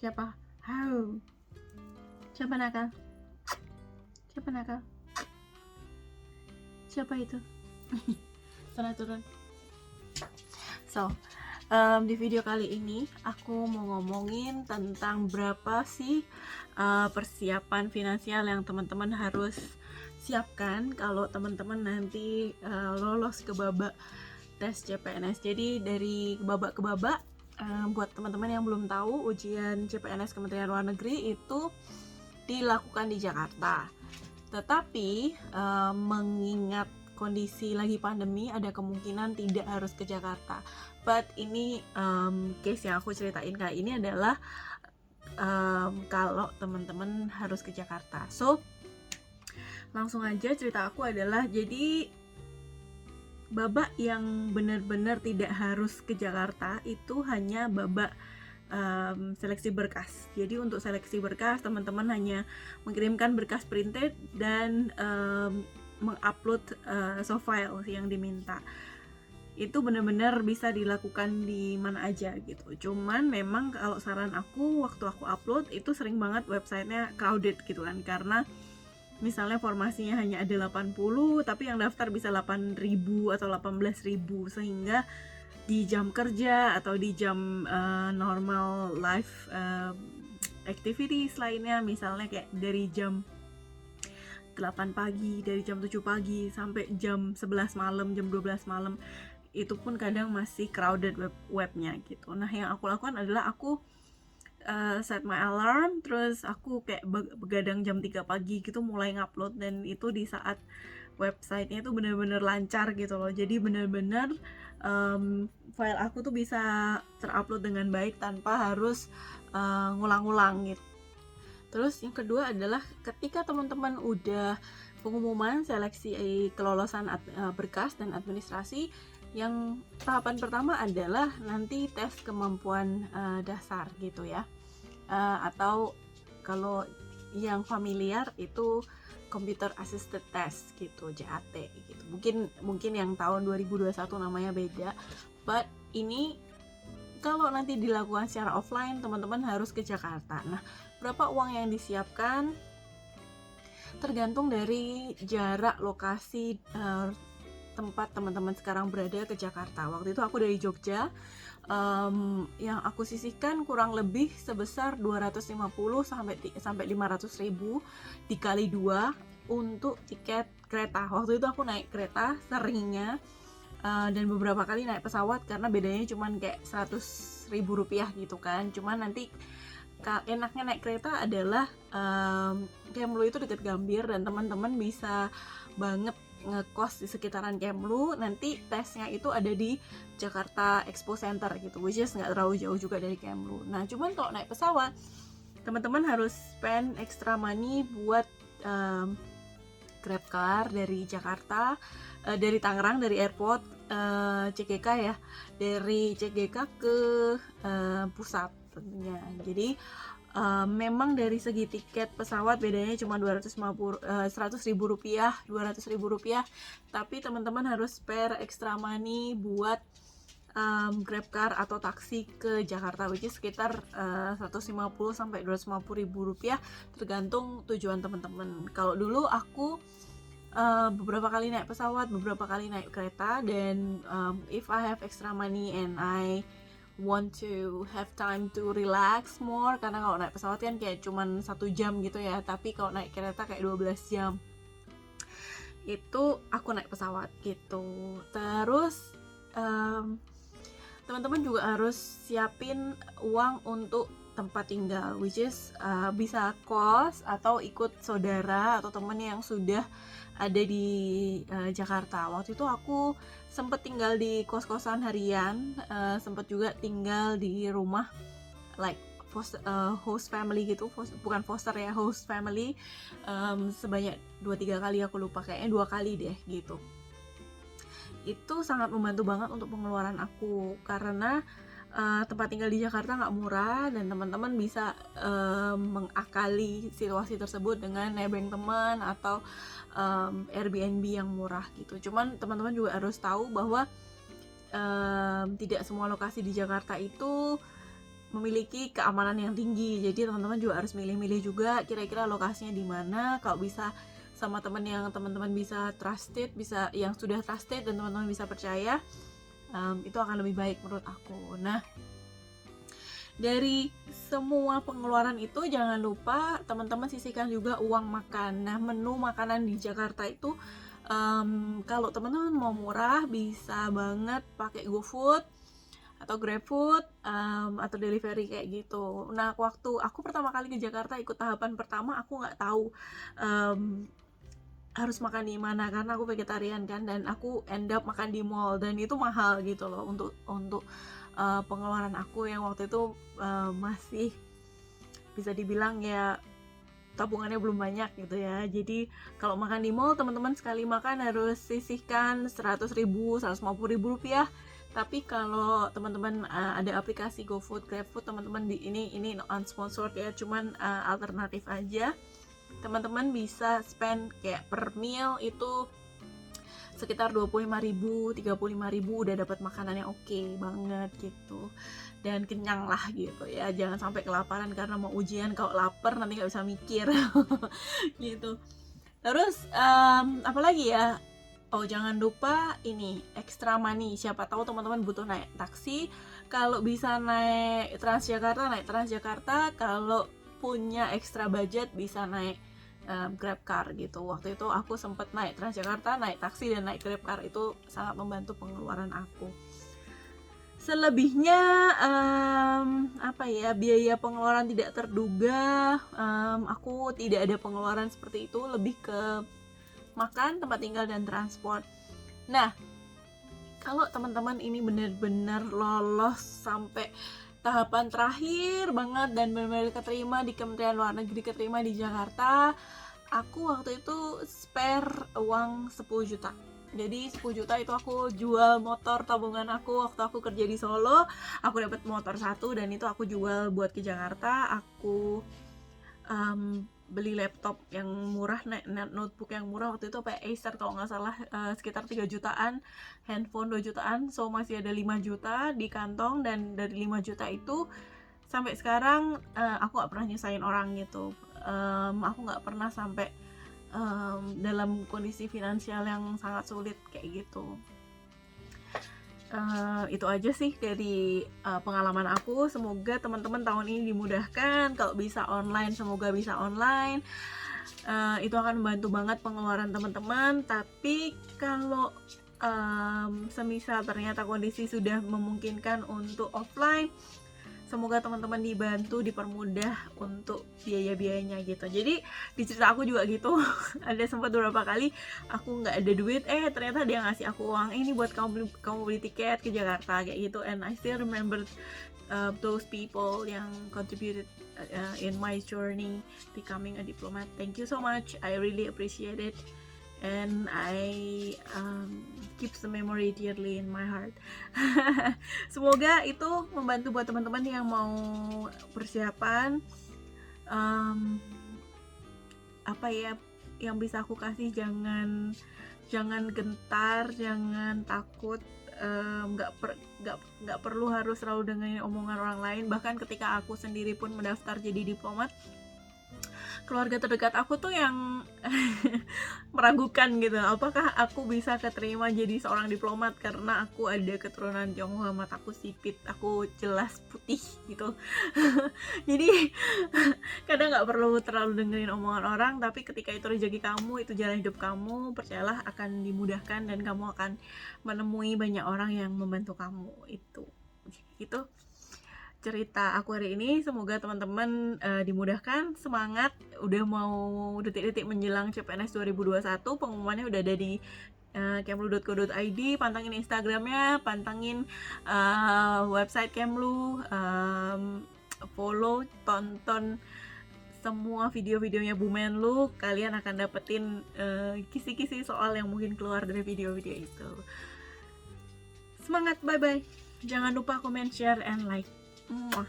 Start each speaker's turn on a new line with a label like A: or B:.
A: Siapa? Hau. Siapa nakal? Siapa nakal? Siapa itu? Sana turun. So, di video kali ini aku mau ngomongin tentang berapa sih persiapan finansial yang teman-teman harus siapkan kalau teman-teman nanti lolos ke babak tes CPNS. Jadi dari babak ke babak, buat teman-teman yang belum tahu, ujian CPNS Kementerian Luar Negeri itu dilakukan di Jakarta. Tetapi mengingat kondisi lagi pandemi, ada kemungkinan tidak harus ke Jakarta. But ini case yang aku ceritain kali ini adalah kalau teman-teman harus ke Jakarta. So langsung aja, cerita aku adalah jadi babak yang benar-benar tidak harus ke Jakarta itu hanya babak seleksi berkas. Jadi untuk seleksi berkas, teman-teman hanya mengirimkan berkas printed dan mengupload soft file yang diminta. Itu benar-benar bisa dilakukan di mana aja gitu. Cuman memang kalau saran aku, waktu aku upload itu sering banget websitenya crowded gitu kan, karena misalnya formasinya hanya ada 80 tapi yang daftar bisa 8.000 atau 18.000, sehingga di jam kerja atau di jam normal life activities lainnya, misalnya kayak dari jam 8 pagi, dari jam 7 pagi sampai jam 11 malam, jam 12 malam, itu pun kadang masih crowded webnya gitu. Nah yang aku lakukan adalah aku set my alarm, terus aku kayak begadang jam 3 pagi gitu mulai ngupload, dan itu di saat websitenya itu benar-benar lancar gitu loh. Jadi benar-benar file aku tuh bisa terupload dengan baik tanpa harus ngulang-ngulang gitu. Terus yang kedua adalah ketika teman-teman udah pengumuman seleksi kelolosan berkas dan administrasi, yang tahapan pertama adalah nanti tes kemampuan dasar gitu ya, atau kalau yang familiar itu computer assisted test gitu, CAT gitu. Mungkin yang tahun 2021 namanya beda, but ini kalau nanti dilakukan secara offline, teman-teman harus ke Jakarta. Nah, berapa uang yang disiapkan tergantung dari jarak lokasi tempat teman-teman sekarang berada ke Jakarta. Waktu itu aku dari Jogja, yang aku sisihkan kurang lebih sebesar 250 sampai 500 ribu dikali 2 untuk tiket kereta. Waktu itu aku naik kereta seringnya, dan beberapa kali naik pesawat karena bedanya cuman kayak 100 ribu rupiah gitu kan. Cuman nanti enaknya naik kereta adalah Kemlu itu dekat Gambir, dan teman-teman bisa banget ngekos di sekitaran Kemlu. Nanti tesnya itu ada di Jakarta Expo Center gitu, which is nggak terlalu jauh juga dari Kemlu. Nah cuman kalau naik pesawat, teman-teman harus spend extra money buat Grab car dari Jakarta, dari Tangerang, dari airport CGK ya, dari CGK ke pusat tentunya. Jadi memang dari segi tiket pesawat bedanya cuma 100 ribu rupiah, 200 ribu rupiah, tapi teman-teman harus spare extra money buat Grab car atau taksi ke Jakarta, which is sekitar 150 sampai 250 ribu rupiah tergantung tujuan teman-teman. Kalau dulu aku beberapa kali naik pesawat, beberapa kali naik kereta, dan if I have extra money and I want to have time to relax more, karena kalau naik pesawat kan kayak cuman 1 jam gitu ya, tapi kalau naik kereta kayak 12 jam, itu aku naik pesawat gitu. Terus teman-teman juga harus siapin uang untuk tempat tinggal, which is bisa kos atau ikut saudara atau teman yang sudah ada di Jakarta. Waktu itu aku sempet tinggal di kos-kosan harian, sempet juga tinggal di rumah like host family gitu, bukan foster ya, host family, sebanyak 2-3 kali, aku lupa, kayaknya 2 kali deh gitu. Itu sangat membantu banget untuk pengeluaran aku, karena tempat tinggal di Jakarta nggak murah, dan teman-teman bisa mengakali situasi tersebut dengan nebeng teman atau Airbnb yang murah gitu. Cuman teman-teman juga harus tahu bahwa tidak semua lokasi di Jakarta itu memiliki keamanan yang tinggi. Jadi teman-teman juga harus milih-milih juga kira-kira lokasinya di mana. Kalau bisa sama teman yang teman-teman bisa trusted, bisa yang sudah trusted dan teman-teman bisa percaya, itu akan lebih baik menurut aku. Nah, dari semua pengeluaran itu jangan lupa teman-teman sisihkan juga uang makan. Nah, menu makanan di Jakarta itu kalau teman-teman mau murah bisa banget pakai GoFood atau GrabFood atau delivery kayak gitu. Nah, waktu aku pertama kali ke Jakarta ikut tahapan pertama, aku nggak tahu harus makan di mana karena aku vegetarian kan, dan aku end up makan di mall dan itu mahal gitu loh untuk pengeluaran aku yang waktu itu masih bisa dibilang ya tabungannya belum banyak gitu ya. Jadi kalau makan di mall teman-teman sekali makan harus sisihkan 100.000, 150.000 rupiah. Tapi kalau teman-teman ada aplikasi GoFood, GrabFood, teman-teman di ini unsponsored ya, cuman alternatif aja. Teman-teman bisa spend kayak per meal itu sekitar 25.000, 35.000 udah dapat makanan yang oke banget gitu. Dan kenyang lah gitu ya. Jangan sampai kelaparan karena mau ujian, kalau lapar nanti nggak bisa mikir gitu. Terus apalagi ya? Oh, jangan lupa ini extra money. Siapa tahu teman-teman butuh naik taksi. Kalau bisa naik Transjakarta, naik Transjakarta. Kalau punya extra budget bisa naik GrabCar gitu. Waktu itu aku sempat naik Transjakarta, naik taksi dan naik GrabCar. Itu sangat membantu pengeluaran aku. Selebihnya apa ya, biaya pengeluaran tidak terduga, aku tidak ada pengeluaran seperti itu, lebih ke makan, tempat tinggal, dan transport. Nah, kalau teman-teman ini benar-benar lolos sampai tahapan terakhir banget dan benar-benar keterima di Kementerian Luar Negeri, keterima di Jakarta, aku waktu itu spare uang 10 juta. Jadi 10 juta itu aku jual motor tabungan aku waktu aku kerja di Solo. Aku dapat motor satu dan itu aku jual buat ke Jakarta. Aku beli laptop yang murah, notebook yang murah waktu itu pakai Acer kalau nggak salah, sekitar 3 jutaan, handphone 2 jutaan, so masih ada 5 juta di kantong. Dan dari 5 juta itu sampai sekarang aku nggak pernah nyusahin orang gitu. Aku nggak pernah sampai dalam kondisi finansial yang sangat sulit kayak gitu. Itu aja sih dari pengalaman aku. Semoga teman-teman tahun ini dimudahkan. Kalau bisa online, semoga bisa online. Itu akan membantu banget pengeluaran teman-teman. Tapi kalau semisal ternyata kondisi sudah memungkinkan untuk offline, semoga teman-teman dibantu, dipermudah untuk biaya-biayanya gitu. Jadi di cerita aku juga gitu. Ada sempat beberapa kali aku nggak ada duit, ternyata dia ngasih aku uang, ini buat kamu beli tiket ke Jakarta kayak gitu. And I still remember those people yang contributed in my journey becoming a diplomat. Thank you so much. I really appreciate it. And I keeps the memory dearly in my heart. Semoga itu membantu buat teman-teman yang mau persiapan. Apa ya yang bisa aku kasih, jangan gentar, jangan takut, nggak perlu harus selalu dengerin omongan orang lain. Bahkan ketika aku sendiri pun mendaftar jadi diplomat, keluarga terdekat aku tuh yang meragukan gitu, apakah aku bisa keterima jadi seorang diplomat karena aku ada keturunan Tionghoa, mataku sipit, aku jelas putih gitu. Jadi kadang nggak perlu terlalu dengerin omongan orang, tapi ketika itu rezeki kamu, itu jalan hidup kamu, percayalah akan dimudahkan dan kamu akan menemui banyak orang yang membantu kamu. Itu cerita aku hari ini. Semoga teman-teman dimudahkan, semangat. Udah mau detik-detik menjelang CPNS 2021, pengumumannya udah ada di kemlu.co.id. Pantengin Instagramnya, pantengin website Kemlu, follow, tonton semua video-videonya Bu Menlu. Kalian akan dapetin kisi-kisi soal yang mungkin keluar dari video-video itu. Semangat, bye-bye. Jangan lupa comment, share, and like. Mwah.